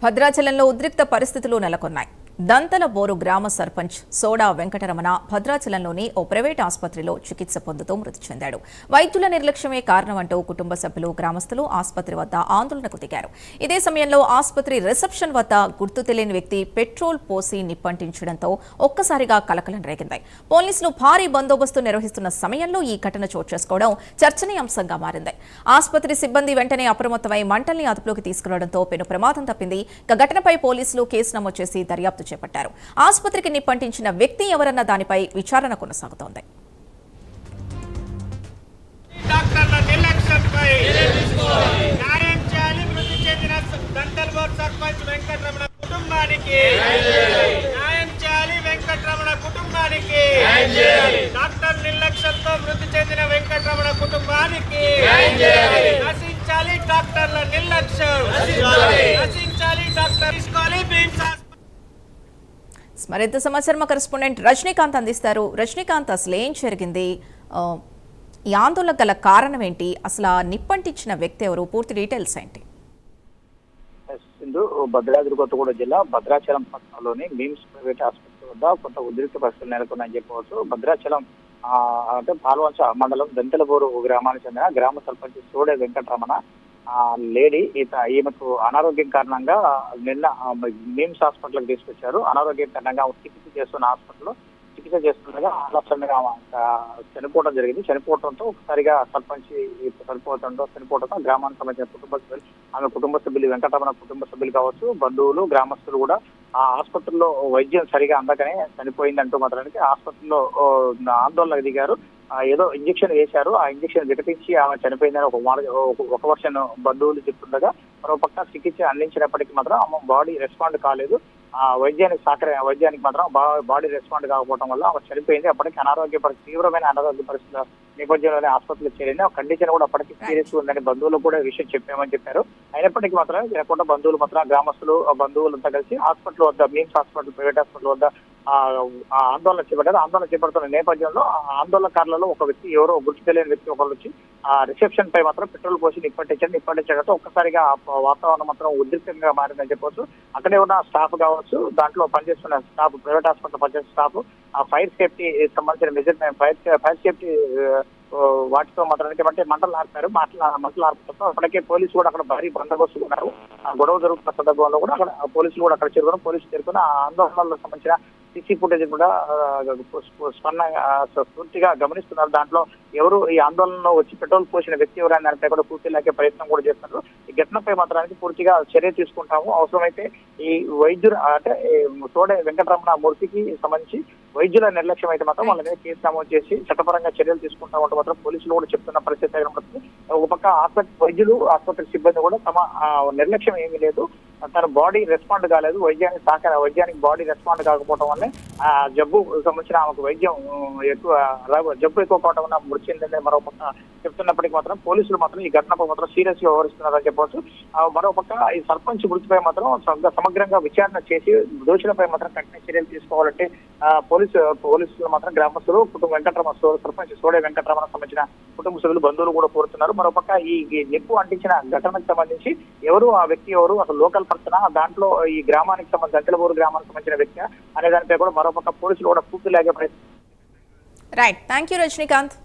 భద్రాచలంలో ఉద్రిక్త పరిస్థితులు నెలకొన్నాయి. దంతల బోరు గ్రామ సర్పంచ్ సోడా వెంకటరమణ భద్రాచలంలోని ఓ ప్రైవేట్ ఆసుపత్రిలో చికిత్స పొందుతూ మృతి చెందాడు. వైద్యుల నిర్లక్ష్యమే కారణమంటూ కుటుంబ సభ్యులు, గ్రామస్తులు ఆసుపత్రి వద్ద ఆందోళనకు దిగారు. ఇదే సమయంలో ఆసుపత్రి రిసెప్షన్ వద్ద గుర్తు తెలియని వ్యక్తి పెట్రోల్ పోసి నిప్పంటించడంతో ఒక్కసారిగా కలకలం రేగింది. పోలీసులు భారీ బందోబస్తు నిర్వహిస్తున్న సమయంలో ఈ ఘటన చోటు చేసుకోవడం చర్చనీయాంశంగా మారింది. ఆసుపత్రి సిబ్బంది వెంటనే అప్రమత్తమై మంటల్ని అదుపులోకి తీసుకురావడంతో పెను ప్రమాదం తప్పింది. ఘటనపై పోలీసులు కేసు నమోదు చేసి దర్యాప్తు చేపట్టారు. ఆసుపత్రికి నిప్పంటించిన వ్యక్తి ఎవరన్న దానిపై విచారణ కొనసాగుతోంది. డాక్టర్ నిర్లక్ష్యంతో మృతి చెందిన వెంకటరమణ కుటుంబానికి నశించాలి. డాక్టర్ల నిర్లక్ష్యం నశించాలి. డాక్టర్ తీసుకోవాలి. మరింత సమాచారం కరెస్పాండెంట్ రజనీకాంత్ అందిస్తారు. రజనీకాంత్, అసలు ఏం జరిగింది? ఈ ఆందోళన గల కారణం ఏంటి? అసలు నిప్పంటించిన వ్యక్తి ఎవరు? పూర్తి డీటెయిల్స్ ఏంటి? భద్రాద్రి కొత్తగూడెం జిల్లా భద్రాచలం పట్టణంలోని మిమ్స్ ప్రైవేట్ ఆసుపత్రి వద్ద కొంత ఉద్రిక్త పరిస్థితులు నెలకొన్నాయని చెప్పవచ్చు. భద్రాచలం అంటే పాల్వంచ మండలం దంతెలబోరు గ్రామానికి చెందిన గ్రామ సర్పంచ్ సోడే వెంకటరమణ లేడీ ఈమెకు అనారోగ్యం కారణంగా నిన్న మిమ్స్ హాస్పిటల్కి తీసుకొచ్చారు. అనారోగ్యం కారణంగా చికిత్స చేస్తున్న హాస్పిటల్లో చికిత్స చేస్తుండగా ఆలస్యంగా చనిపోవడం జరిగింది. చనిపోవడంతో ఒకసారిగా సర్పంచ్ చనిపోవడంతో గ్రామానికి సంబంధించిన కుటుంబ సభ్యులు, ఆమె కుటుంబ సభ్యులు, వెంకటరమణ కుటుంబ సభ్యులు కావచ్చు, బంధువులు, గ్రామస్తులు కూడా ఆ ఆసుపత్రిలో వైద్యం సరిగా అందకనే చనిపోయిందంటూ మాత్రానికి ఆసుపత్రిలో ఆందోళనకు దిగారు. ఏదో ఇంజక్షన్ వేశారు. ఆ ఇంజక్షన్ వికటించి ఆమె చనిపోయిందని ఒక వర్షన్ బంధువులు చెప్తుండగా, మరో పక్క చికిత్స అందించినప్పటికీ మాత్రం ఆమె బాడీ రెస్పాండ్ కాలేదు. ఆ వైద్యానికి మాత్రం బాడీ రెస్పాండ్ కాకపోవడం వల్ల ఆమె చనిపోయింది. అప్పటికి తీవ్రమైన అనారోగ్య పరిస్థితుల నేపథ్యంలోనే ఆసుపత్రికి చేరింది. ఆ కండిషన్ కూడా అప్పటికి సీరియస్ ఉందని బంధువులు కూడా విషయం చెప్పామని చెప్పారు. అయినప్పటికీ మాత్రం లేకుండా బంధువులు మాత్రం గ్రామస్తులు బంధువులంతా కలిసి హాస్పిటల్ వద్ద, మిమ్స్ హాస్పిటల్, ప్రైవేట్ హాస్పిటల్ వద్ద ఆందోళన చేపట్టారు. ఆందోళన చేపడుతున్న నేపథ్యంలో ఆందోళనకారులలో ఒక వ్యక్తి, ఎవరో గుర్తు తెలియని వ్యక్తి ఒకరు వచ్చి ఆ రిసెప్షన్ పై మాత్రం పెట్రోల్ పోసి నిప్పంటించడంతో ఒక్కసారిగా వాతావరణం మాత్రం ఉద్రిక్తంగా మారిందని చెప్పవచ్చు. అక్కడే ఉన్న స్టాఫ్ కావచ్చు, దాంట్లో పనిచేస్తున్న స్టాఫ్, ప్రైవేట్ హాస్పిటల్ పనిచేస్తున్న స్టాఫ్, ఆ ఫైర్ సేఫ్టీ సంబంధించిన మెజర్మెంట్, ఫైర్ సేఫ్టీ వాటితో మాత్రానికి అంటే మంటలు ఆర్పడంతో అప్పటికే పోలీసులు కూడా అక్కడ భారీ బందోబస్తు ఉన్నారు. ఆ గొడవ జరుగుతున్న సందర్భంలో కూడా అక్కడ పోలీసులు కూడా అక్కడ చేరుకుని ఆ ఆందోళనలకు సంబంధించిన సీసీ ఫుటేజ్ కూడా పూర్తిగా గమనిస్తున్నారు. దాంట్లో ఎవరు ఈ ఆందోళనలో వచ్చి పెట్రోల్ పోసిన వ్యక్తి ఎవరైనా దానిపై కూడా పూర్తి లాగే ప్రయత్నం కూడా చేస్తున్నారు. ఈ ఘటనపై మాత్రానికి పూర్తిగా చర్య తీసుకుంటాము. అవసరమైతే ఈ వైద్యులు అంటే సోడే వెంకటరమణ మూర్తికి సంబంధించి వైద్యుల నిర్లక్ష్యం అయితే మాత్రం వాళ్ళ మీద కేసు నమోదు చేసి చట్టపరంగా చర్యలు తీసుకుంటామంటూ మాత్రం పోలీసులు కూడా చెప్తున్న పరిస్థితి కనబడుతుంది. ఒక పక్క వైద్యులు, ఆసుపత్రి సిబ్బంది కూడా తమ నిర్లక్ష్యం ఏమీ లేదు, తన బాడీ రెస్పాండ్ కాలేదు, వైద్యానికి బాడీ రెస్పాండ్ కాకపోవడం వల్లే ఆ జబ్బు సంబంధించిన ఆమెకు వైద్యం జబ్బు ఎక్కువ కావడం వల్ల మృతి చెందిందని మరో పక్క చెప్తున్నప్పటికీ మాత్రం పోలీసులు మాత్రం ఈ ఘటనపై మాత్రం సీరియస్ గా వ్యవహరిస్తున్నారని చెప్పవచ్చు. మరో పక్క ఈ సర్పంచ్ మృతిపై మాత్రం సమగ్రంగా విచారణ చేసి దోషులపై మాత్రం కఠిన చర్యలు తీసుకోవాలంటే పోలీసులు మాత్రం గ్రామస్తులు, సర్పంచ్ సోడే వెంకటరమణ సంబంధించిన కుటుంబ సభ్యులు, బంధువులు కూడా కోరుతున్నారు. మరోపక్క ఈ నిప్పు అంటించిన ఘటనకు సంబంధించి ఆ వ్యక్తి ఎవరు, అసలు లోకల్ పర్సన్, దాంట్లో ఈ గ్రామానికి సంబంధించి దంతెలబోరు గ్రామానికి సంబంధించిన వ్యక్తి అనే దానిపై కూడా మరోపక్క పోలీసులు కూడా పూర్తి లాగే ప్రయత్నం. Right, thank you Rajinikanth.